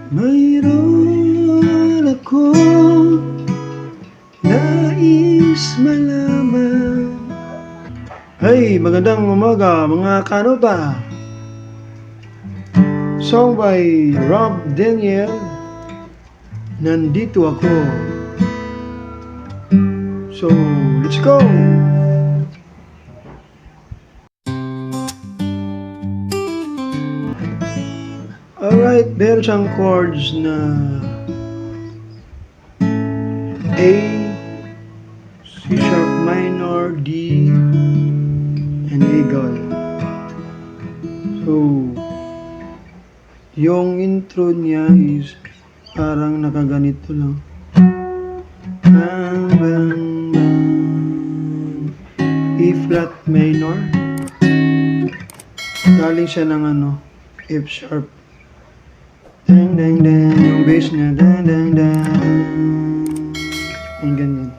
Mayroon ako nais malaman. Hey, magandang umaga mga kanuta. Song by Rob Daniel. Nandito ako. So, let's go! Alright, meron siyang chords na A, C sharp minor, D, and Eagle. So, yung intro niya is parang nakaganito lang. Bang, bang, bang. E flat minor. Galing siya ng F sharp. Dang, dang, dang. Yung bass niya, dang, dang, dang. Yung ganyan.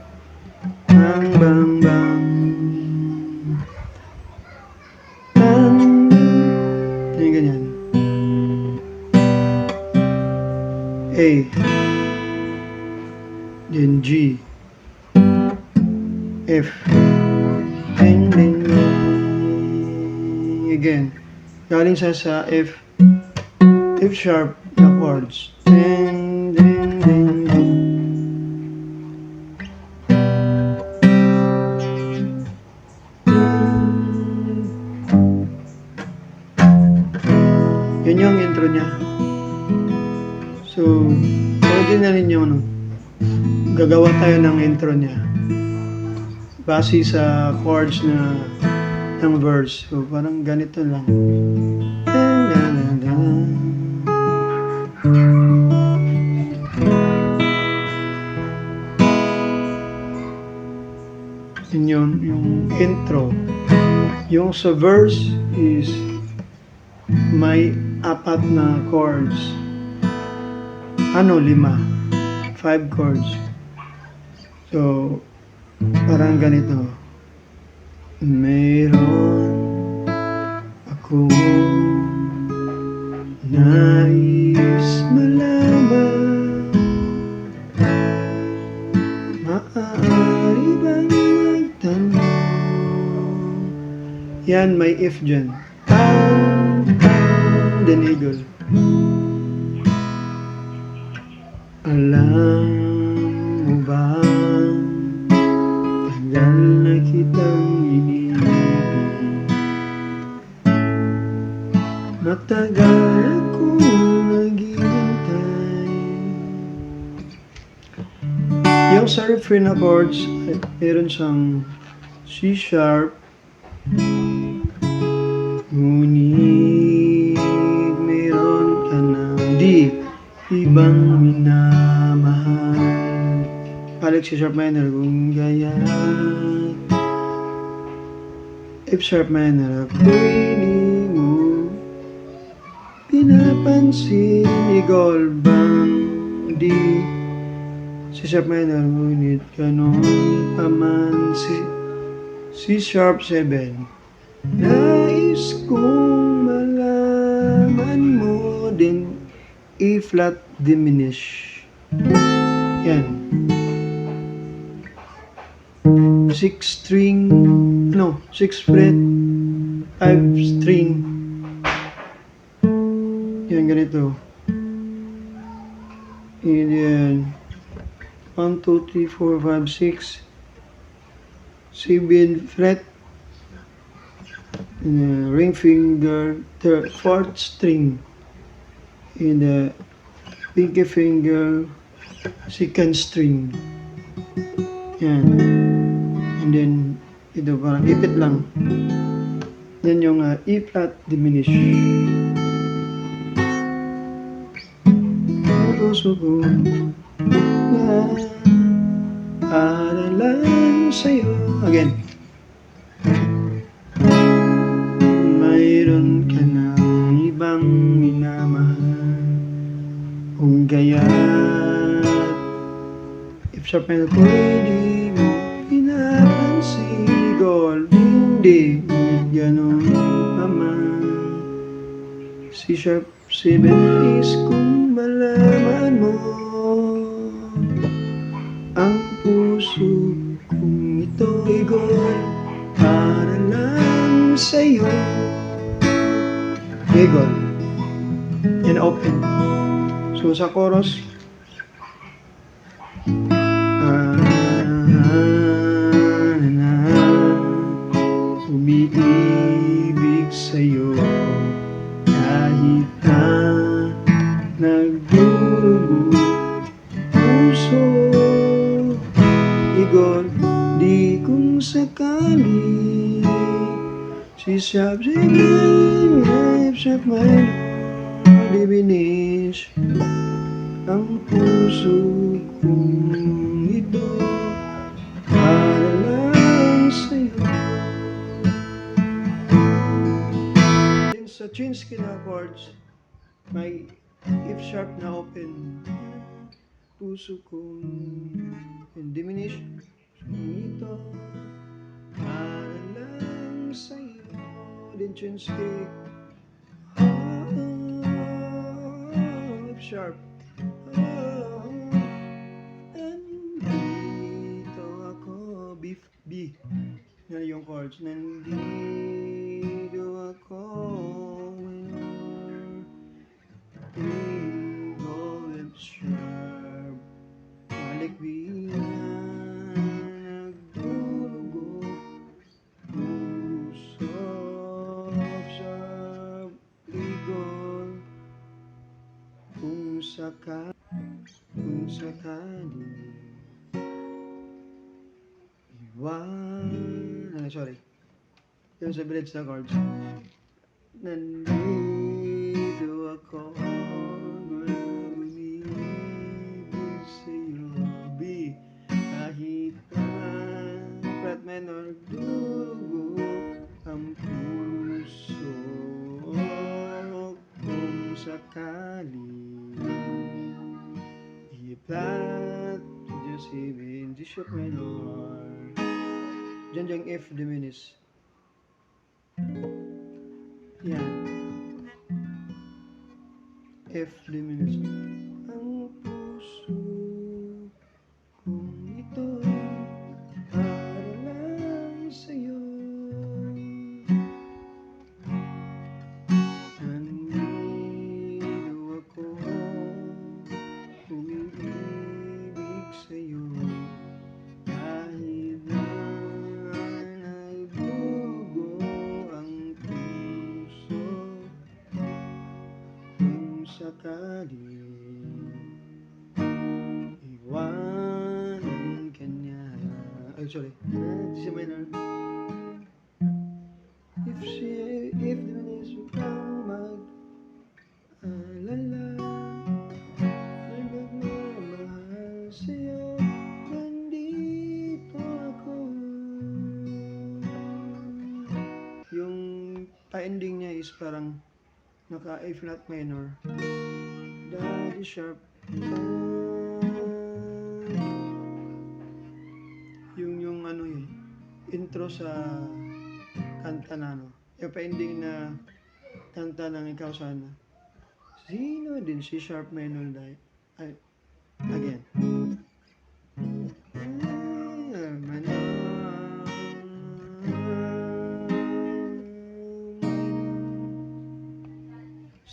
Bang, bang, bang. Bang. Yung ganyan. A. Then G. F. Ding, ding, ding. Again. Galing siya sa F sharp na chords. Ding, ding, ding, ding. Yun yung intro niya. So, pwede na rin yung gagawa tayo ng intro niya base sa chords ng verse. So, parang ganito lang. Yun yung intro. Yung sa verse is may 4 na chords. 5. 5 chords. So, parang ganito. Mayroon ako nais malaman, maaari bang magtanong? Yan, may if dyan. Pound, pound, then eagle. Alam mo ba, tagal na kitang iniibig, matagal akong naghihintay. Yung sa refrain na chords, meron siyang C sharp, ngunit meron ka ng D, ibang minamahal. Balik C sharp minor, kung gaya F sharp minor, ako'y di mo pinapansin. Eagle, bang, D, C sharp minor, ngunit ganon paman. C sharp 7. Nais kong malaman mo din. E flat diminish. Yan. 6 fret, 5 string. Yan, ganito. And yan. 1, 2, 3, 4, 5, 6. 7 fret. Ring finger, 4th string. In the pinky finger, 2nd string. Yan. And then, ito parang ipit lang. Yan yung E flat diminish. Puso ko na aralan sa'yo. Again. Mayroon ka ng ibang minamahal, kung gaya't F sharp minor, pwede mo pinapansin. Eagle, hindi ganon paman. C sharp 7 is kung malaman Egon. Yan open. So sa chorus, umiibig sa'yo kahit na nagdurugo puso. Igor, di kung sakali sisab may dibinis ang puso kong ito para lang sa'yo. Sa Chinsky na chords, may F sharp na open. Puso kong diminish ito para lang sa'yo. Then Chinsky, F sharp. Nandito ako, B. Yan yung chords. Nandito ako. F sharp. Balik bilang nagdurugo. Puso, F sharp. Igor. Kung sakali sorry. Yung sa bridge na chords. Nandito ako, umibig sa'yo. B. Kahit na flat minor, dugo ang puso. Kung sakali i-flat, just even G sharp minor. Diyan yung F diminished. Yan. F diminished. Ang puso kung ito para lang sa'yo. Nandito ako, umiibig sa'yo. Kahit na nagdugo ang puso. Kung sakali iwanan ka niya. Sorry. G minor. If diminished kang mag-alala, nagmamahal sa'yo, nandito ako. Yung pa-ending niya is parang naka-A flat minor, D sharp. Yung ano yun, intro sa kanta na ano, yung pa-ending na kanta ng Ikaw Sana. Sino din C sharp minor ay again.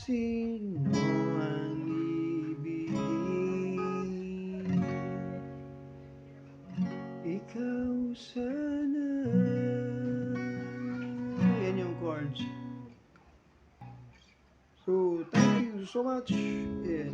Sino ang ibigin? Ikaw sana. Yan yung chords. So, thank you so much. Yeah.